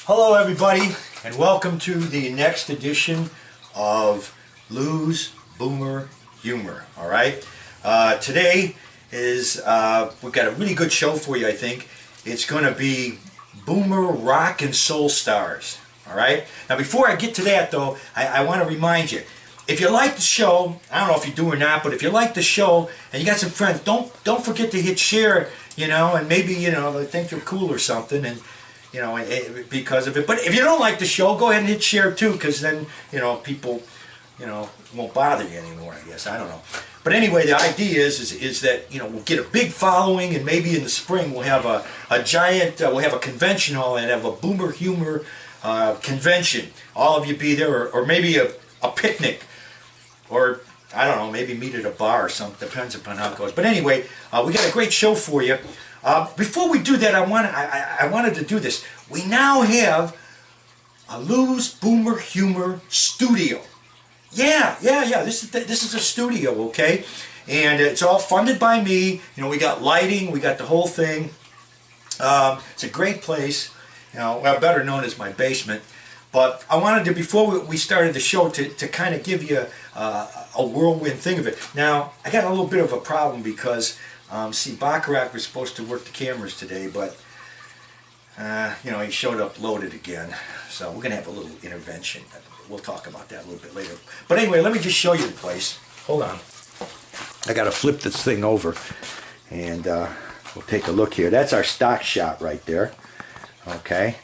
Hello everybody, and welcome to the next edition of Lou's Boomer Humor. Alright, today is, we've got a really good show for you, I think. It's going to be Boomer Rock and Soul Stars. Alright, now before I get to that though, I want to remind you, if you like the show, I don't know if you do or not, but if you like the show and you got some friends, don't forget to hit share, and maybe, they think you're cool or something, and because of it. But if you don't like the show, go ahead and hit share too, because then, people, won't bother you anymore, I guess. I don't know. But anyway, the idea is that, we'll get a big following, and maybe in the spring we'll have a giant, we'll have a convention hall and have a Boomer Humor convention. All of you be there, or maybe a picnic, or I don't know, maybe meet at a bar or something. Depends upon how it goes. But anyway, we got a great show for you. Before we do that, I wanted to do this. We now have a Lou's Boomer Humor studio. Yeah. This is a studio, okay? And it's all funded by me. We got lighting, we got the whole thing. It's a great place. Well, better known as my basement. But I wanted to, before we started the show, to kind of give you a whirlwind thing of it. Now, I got a little bit of a problem because, see, Baccarat was supposed to work the cameras today, but, he showed up loaded again. So we're going to have a little intervention. We'll talk about that a little bit later. But anyway, let me just show you the place. Hold on. I got to flip this thing over, and we'll take a look here. That's our stock shot right there. Okay.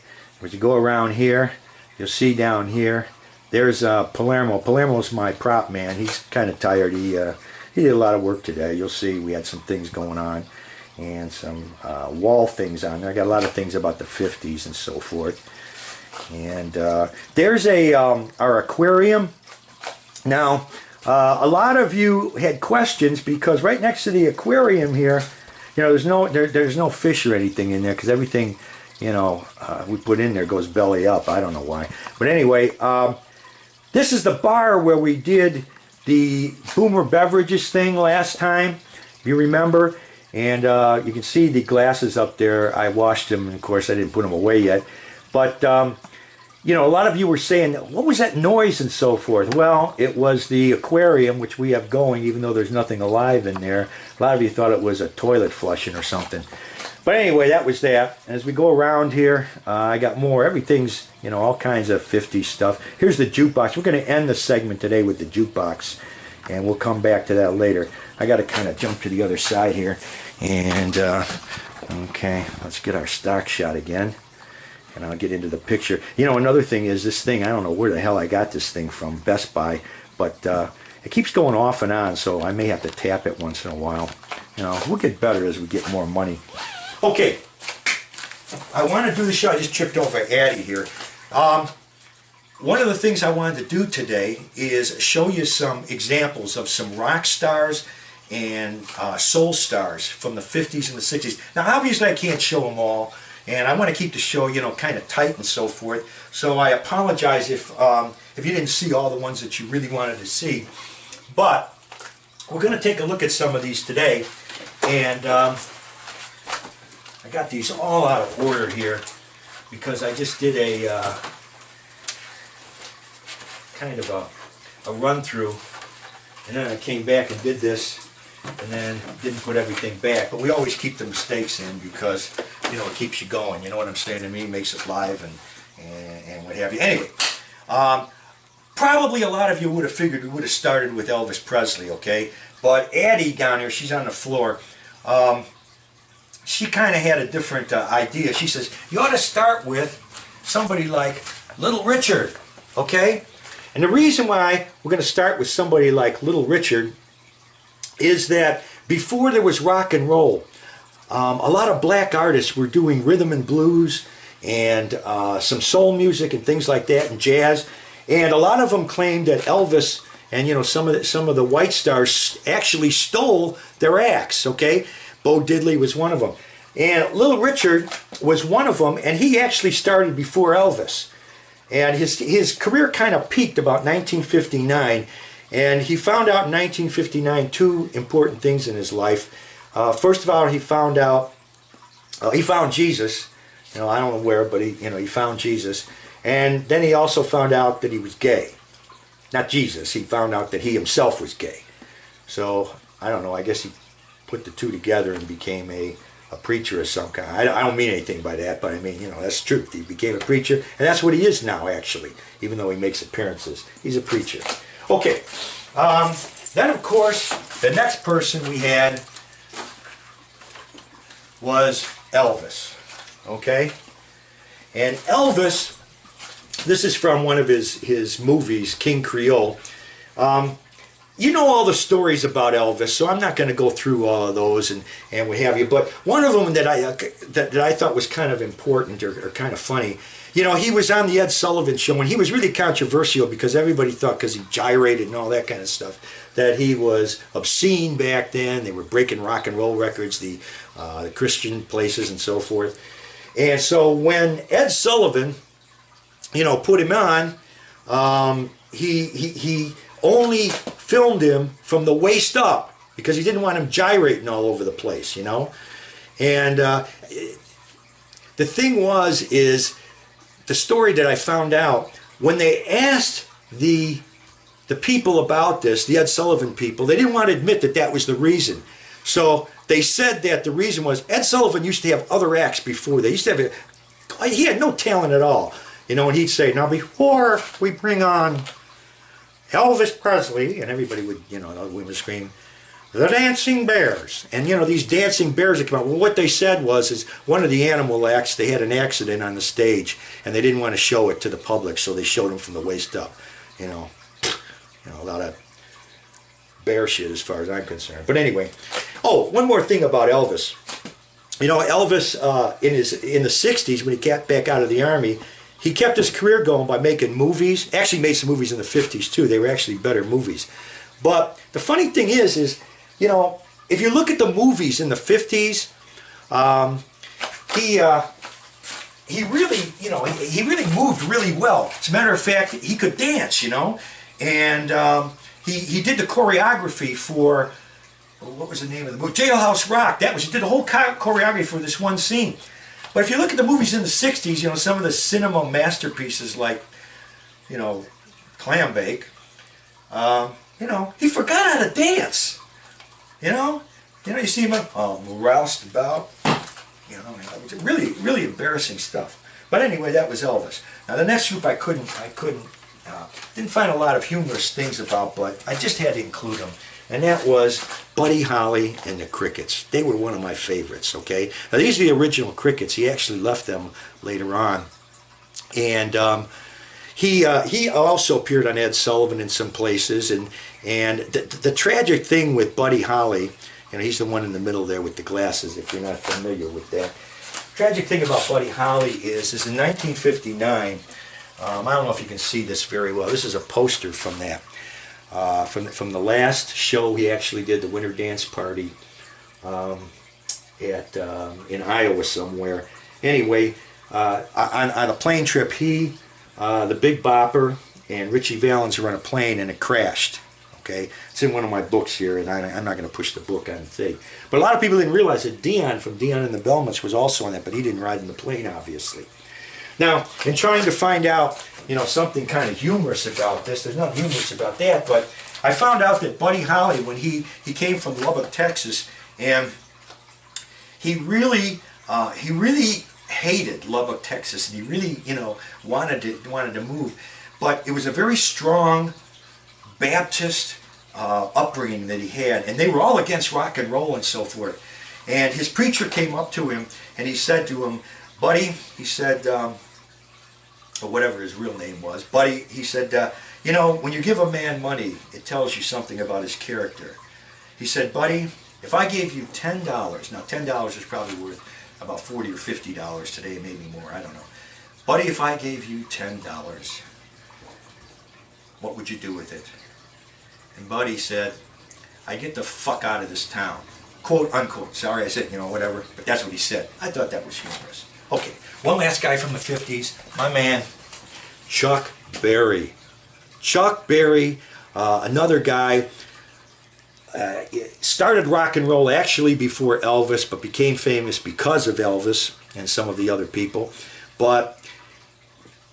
As you go around here, you'll see down here, there's Palermo. Palermo's my prop man. He's kind of tired. He did a lot of work today. You'll see we had some things going on and some wall things on there. I got a lot of things about the 50s and so forth. And there's our aquarium. Now, a lot of you had questions because right next to the aquarium here, there's no fish or anything in there because everything, we put in there goes belly up. I don't know why. But anyway, this is the bar where we did the Boomer Beverages thing last time, if you remember. And you can see the glasses up there. I washed them, and of course I didn't put them away yet. But, a lot of you were saying, what was that noise and so forth? Well, it was the aquarium, which we have going, even though there's nothing alive in there. A lot of you thought it was a toilet flushing or something. But anyway, that was that. As we go around here, I got more. Everything's, all kinds of 50s stuff. Here's the jukebox. We're going to end the segment today with the jukebox, and we'll come back to that later. I got to kind of jump to the other side here. And, okay, let's get our stock shot again. And I'll get into the picture. Another thing is this thing, I don't know where the hell I got this thing from, Best Buy, but it keeps going off and on, so I may have to tap it once in a while. We'll get better as we get more money. Okay, I want to do the show. I just tripped over Addie here. One of the things I wanted to do today is show you some examples of some rock stars and soul stars from the 50s and the 60s. Now, obviously, I can't show them all, and I want to keep the show, kind of tight and so forth. So I apologize if you didn't see all the ones that you really wanted to see. But we're going to take a look at some of these today, and I got these all out of order here because I just did a kind of a run through, and then I came back and did this, and then didn't put everything back. But we always keep the mistakes in because it keeps you going. You know what I'm saying? It makes it live and what have you. Anyway, probably a lot of you would have figured we would have started with Elvis Presley, okay? But Addie down here, she's on the floor. She kind of had a different idea. She says, you ought to start with somebody like Little Richard, okay? And the reason why we're going to start with somebody like Little Richard is that before there was rock and roll, a lot of black artists were doing rhythm and blues and some soul music and things like that, and jazz. And a lot of them claimed that Elvis and some of the white stars actually stole their acts, okay? Bo Diddley was one of them. And Little Richard was one of them, and he actually started before Elvis. And his career kind of peaked about 1959, and he found out in 1959 two important things in his life. First of all, he found Jesus, I don't know where, but he found Jesus. And then he also found out that he was gay. Not Jesus, he found out that he himself was gay. So, I don't know, I guess he put the two together and became a preacher of some kind. I don't mean anything by that, but I mean, that's true. He became a preacher, and that's what he is now, actually, even though he makes appearances. He's a preacher. Okay, then, of course, the next person we had was Elvis, okay? And Elvis, this is from one of his movies, King Creole. You know all the stories about Elvis, so I'm not going to go through all of those and what have you. But one of them that I thought was kind of important or kind of funny, he was on the Ed Sullivan Show, and he was really controversial because everybody thought, because he gyrated and all that kind of stuff, that he was obscene back then. They were breaking rock and roll records, the Christian places and so forth. And so when Ed Sullivan, put him on, he only filmed him from the waist up because he didn't want him gyrating all over the place, And the thing is the story that I found out, when they asked the people about this, the Ed Sullivan people, they didn't want to admit that that was the reason. So they said that the reason was Ed Sullivan used to have other acts before. They used to have he had no talent at all. And he'd say, now before we bring on Elvis Presley, and everybody would, we would scream, the Dancing Bears. And, these Dancing Bears that come out. Well, what they said is one of the animal acts, they had an accident on the stage, and they didn't want to show it to the public, so they showed him from the waist up. A lot of bear shit as far as I'm concerned. But anyway, one more thing about Elvis. Elvis, in the 60s, when he got back out of the Army, he kept his career going by making movies. Actually made some movies in the 50s too. They were actually better movies. But the funny thing is if you look at the movies in the 50s, he really moved really well. As a matter of fact, he could dance, and he did the choreography for, what was the name of the movie? Jailhouse Rock. He did the whole choreography for this one scene. But if you look at the movies in the 60s, some of the cinema masterpieces like, Clambake, he forgot how to dance. You see him roused about, really, really embarrassing stuff. But anyway, that was Elvis. Now the next group I didn't find a lot of humorous things about, but I just had to include them. And that was Buddy Holly and the Crickets. They were one of my favorites, okay? Now, these are the original Crickets. He actually left them later on. And he also appeared on Ed Sullivan in some places. And the tragic thing with Buddy Holly, he's the one in the middle there with the glasses, if you're not familiar with that. Tragic thing about Buddy Holly is in 1959, I don't know if you can see this very well. This is a poster from that. From the last show he actually did, the Winter Dance Party in Iowa somewhere. Anyway, on a plane trip, the Big Bopper, and Richie Valens were on a plane and it crashed. Okay, it's in one of my books here, and I'm not going to push the book on the thing. But a lot of people didn't realize that Dion from Dion and the Belmonts was also on that, but he didn't ride in the plane, obviously. Now, in trying to find out, something kind of humorous about this, there's nothing humorous about that, but I found out that Buddy Holly, when he came from Lubbock, Texas, and he really hated Lubbock, Texas, and he really, wanted to move. But it was a very strong Baptist upbringing that he had, and they were all against rock and roll and so forth. And his preacher came up to him, and he said to him, Buddy, he said, or whatever his real name was, Buddy, he said, when you give a man money, it tells you something about his character. He said, Buddy, if I gave you $10, now $10 is probably worth about $40 or $50 today, maybe more, I don't know. Buddy, if I gave you $10, what would you do with it? And Buddy said, I get the fuck out of this town. Quote, unquote. Sorry I said, whatever, but that's what he said. I thought that was humorous. Okay, one last guy from the 50s, my man, Chuck Berry. Chuck Berry, another guy, started rock and roll actually before Elvis, but became famous because of Elvis and some of the other people. But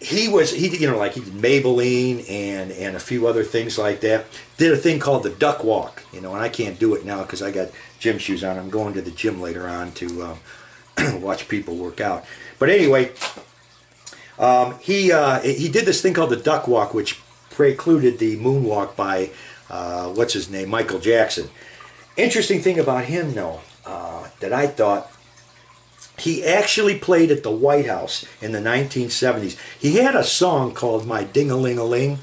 he did Maybelline and a few other things like that. Did a thing called the duck walk, and I can't do it now because I got gym shoes on. I'm going to the gym later on to watch people work out. But anyway, he did this thing called the duck walk, which precluded the moonwalk by what's his name, Michael Jackson. Interesting thing about him, though, that I thought, he actually played at the White House in the 1970s. He had a song called "My Ding-a-ling-a-ling,"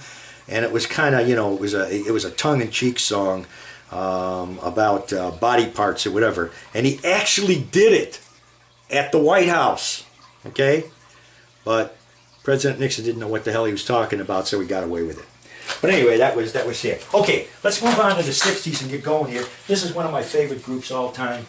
and it was kind of, it was a tongue-in-cheek song about body parts or whatever. And he actually did it at the White House. Okay, but President Nixon didn't know what the hell he was talking about, so he got away with it. But anyway, that was it. Okay, let's move on to the 60s and get going here. This is one of my favorite groups all time.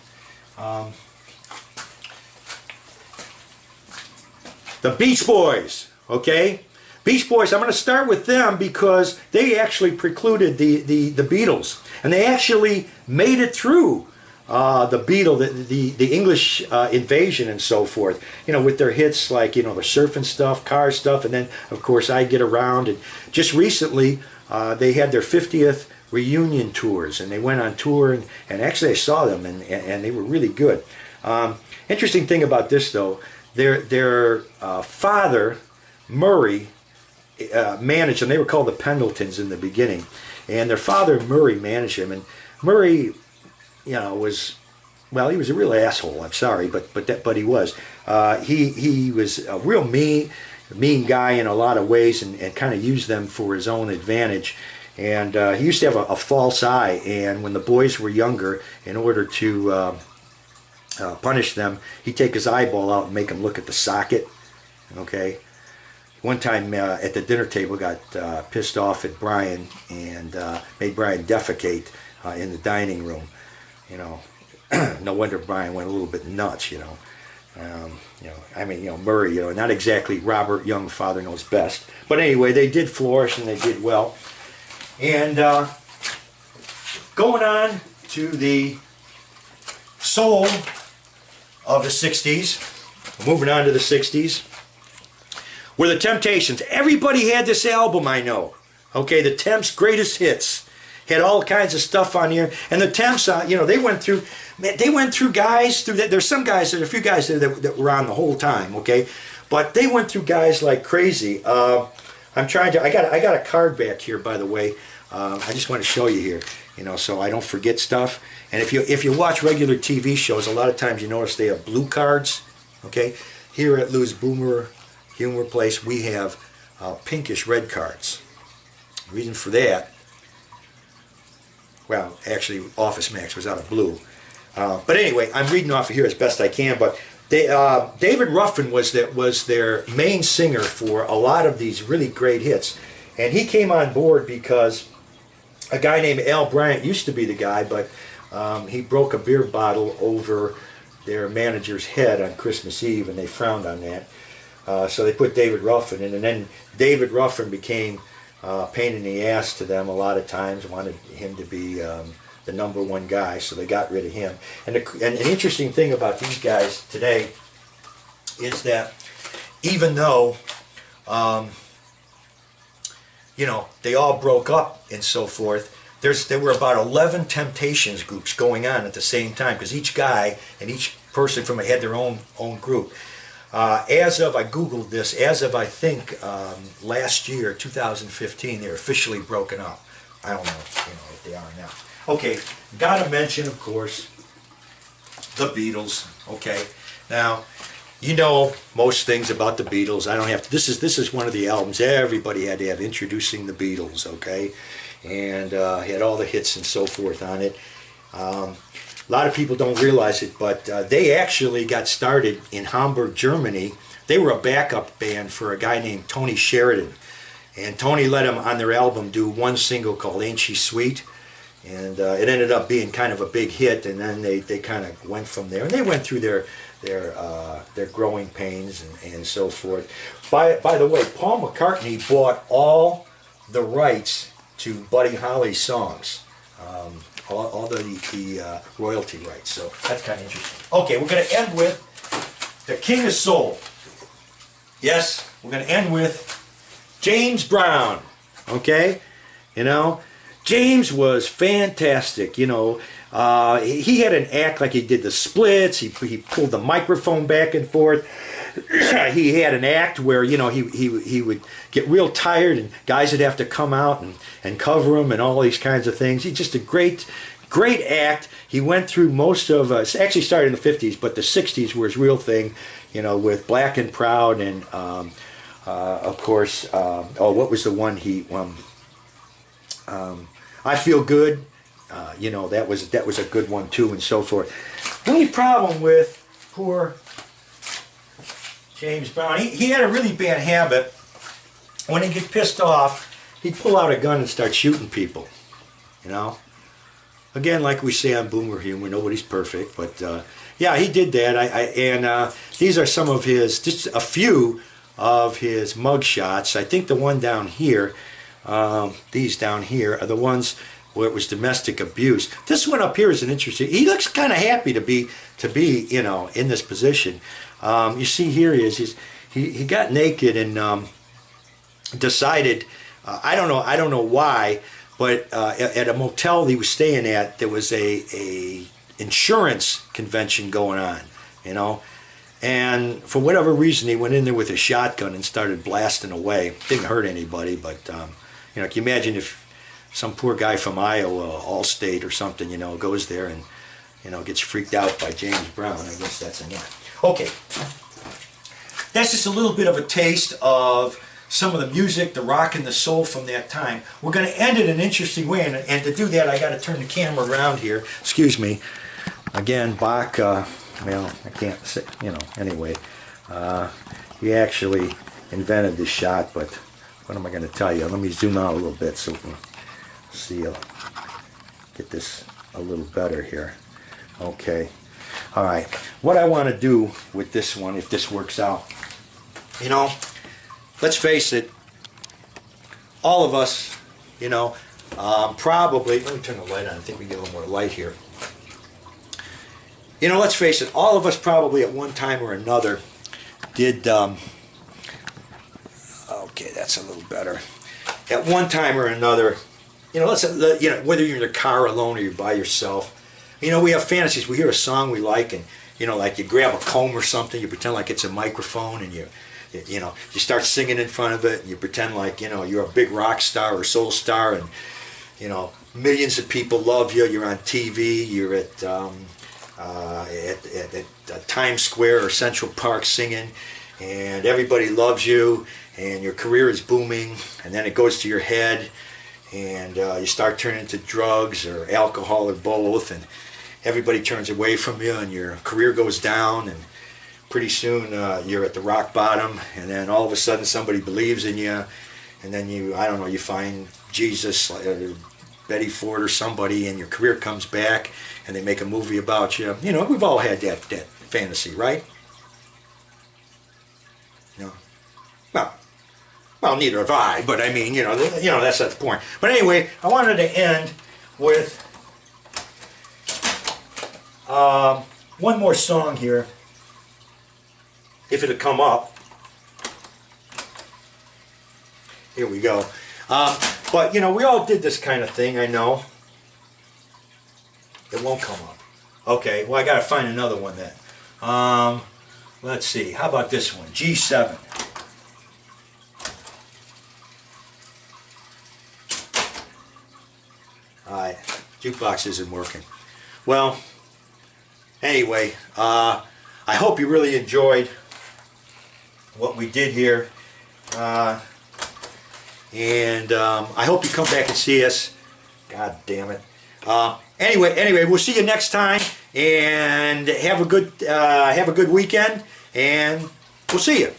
The Beach Boys, okay? Beach Boys, I'm going to start with them because they actually precluded the Beatles. And they actually made it through the English invasion and so forth, with their hits like, the surfing stuff, car stuff, and then, of course, I Get Around. And just recently, they had their 50th reunion tours, and they went on tour, and actually I saw them, and they were really good. Interesting thing about this, though, their father, Murray, managed them. They were called the Pendletons in the beginning, and their father, Murray, managed him, and Murray, he was a real asshole. I'm sorry, but he was. He was a real mean guy in a lot of ways, and kind of used them for his own advantage. And he used to have a false eye, and when the boys were younger, in order to punish them, he'd take his eyeball out and make them look at the socket. Okay. One time at the dinner table, got pissed off at Brian and made Brian defecate in the dining room. No wonder Brian went a little bit nuts. Murray. Not exactly Robert Young, father knows best. But anyway, they did flourish and they did well. And going on to the soul of the 60s, moving on to the 60s, were the Temptations. Everybody had this album, I know. Okay, the Temps' greatest hits. Had all kinds of stuff on here. And the Temps, they went through guys, there's some guys, there's a few guys there that were on the whole time, okay? But they went through guys like crazy. I got a card back here, by the way. I just want to show you here, so I don't forget stuff. And if you watch regular TV shows, a lot of times you notice they have blue cards, okay? Here at Lou's Boomer Humor Place, we have pinkish red cards. The reason for that, well, actually, Office Max was out of blue. But anyway, I'm reading off of here as best I can. But David Ruffin was their main singer for a lot of these really great hits. And he came on board because a guy named Al Bryant used to be the guy, but he broke a beer bottle over their manager's head on Christmas Eve, and they frowned on that. So they put David Ruffin in, and then David Ruffin became a pain in the ass to them a lot of times, wanted him to be the #1 guy, so they got rid of him. And an interesting thing about these guys today is that even though, they all broke up and so forth, there were about 11 Temptations groups going on at the same time, because each guy and each person from it had their own group. As of, I Googled this, as of I think last year, 2015, they're officially broken up. I don't know, if they are now. Okay, gotta mention, of course, the Beatles. Okay, now, most things about the Beatles. I don't have to. This is one of the albums everybody had to have, introducing the Beatles. Okay, and had all the hits and so forth on it. A lot of people don't realize it, but they actually got started in Hamburg, Germany. They were a backup band for a guy named Tony Sheridan. And Tony let them, on their album, do one single called Ain't She Sweet. And it ended up being kind of a big hit, and then they kind of went from there. And they went through their growing pains and so forth. By the way, Paul McCartney bought all the rights to Buddy Holly's songs. all the royalty rights. So that's kind of interesting. Okay, we're going to end with the King of Soul. Yes, we're going to end with James Brown. Okay, you know, James was fantastic. You know, he had an act like he did the splits. He pulled the microphone back and forth. He had an act where, you know, he would get real tired and guys would have to come out and cover him and all these kinds of things. He's just a great act. He went through most of, actually started in the 50s, but the 60s were his real thing, you know, with Black and Proud and, of course, what was the one I Feel Good. You know, that was a good one too, and so forth. The only problem with poor James Brown, he had a really bad habit. When he'd get pissed off, he'd pull out a gun and start shooting people. You know? Again, like we say on Boomer Humor, nobody's perfect, but yeah, he did that. These are some of his, just a few of his mug shots. I think the one down here, these down here are the ones where it was domestic abuse. This one up here is an interesting. He looks kind of happy to be, you know, in this position. You see here he got naked and decided. I don't know why, but at a motel he was staying at, there was a insurance convention going on, you know, and for whatever reason he went in there with a shotgun and started blasting away. Didn't hurt anybody, but you know, can you imagine if some poor guy from Iowa, Allstate or something, you know, goes there and, you know, gets freaked out by James Brown? I guess that's enough. Okay, that's just a little bit of a taste of some of the music, the rock and the soul from that time. We're going to end it in an interesting way, and to do that I got to turn the camera around here. Excuse me. Again, Bach, well, I can't say, you know, anyway. He actually invented this shot, but what am I going to tell you? Let me zoom out a little bit so we can see, get this a little better here. Okay. All right. What I want to do with this one, if this works out, you know, let's face it, all of us, you know, probably, let me turn the light on. I think we get a little more light here. You know, let's face it, all of us probably at one time or another did, okay, that's a little better. At one time or another, you know, you know, whether you're in the car alone or you're by yourself, you know, we have fantasies. We hear a song we like, and, you know, like you grab a comb or something, you pretend like it's a microphone, and you know, you start singing in front of it, and you pretend like, you know, you're a big rock star or soul star, and, you know, millions of people love you. You're on TV. You're at Times Square or Central Park singing, and everybody loves you, and your career is booming, and then it goes to your head, and you start turning to drugs or alcohol or both, and everybody turns away from you, and your career goes down, and pretty soon you're at the rock bottom, and then all of a sudden somebody believes in you, and then I don't know, you find Jesus, Betty Ford or somebody, and your career comes back, and they make a movie about you. You know, we've all had that fantasy, right? You know, well, neither have I, but I mean, you know, that's not the point. But anyway, I wanted to end with one more song here, if it'll come up. Here we go. But, you know, we all did this kind of thing, I know. It won't come up. Okay, well, I got to find another one then. Let's see. How about this one? G7. Alright, jukebox isn't working. Well, anyway, I hope you really enjoyed what we did here. And I hope you come back and see us. God damn it. Anyway, we'll see you next time, and have a good weekend, and we'll see you.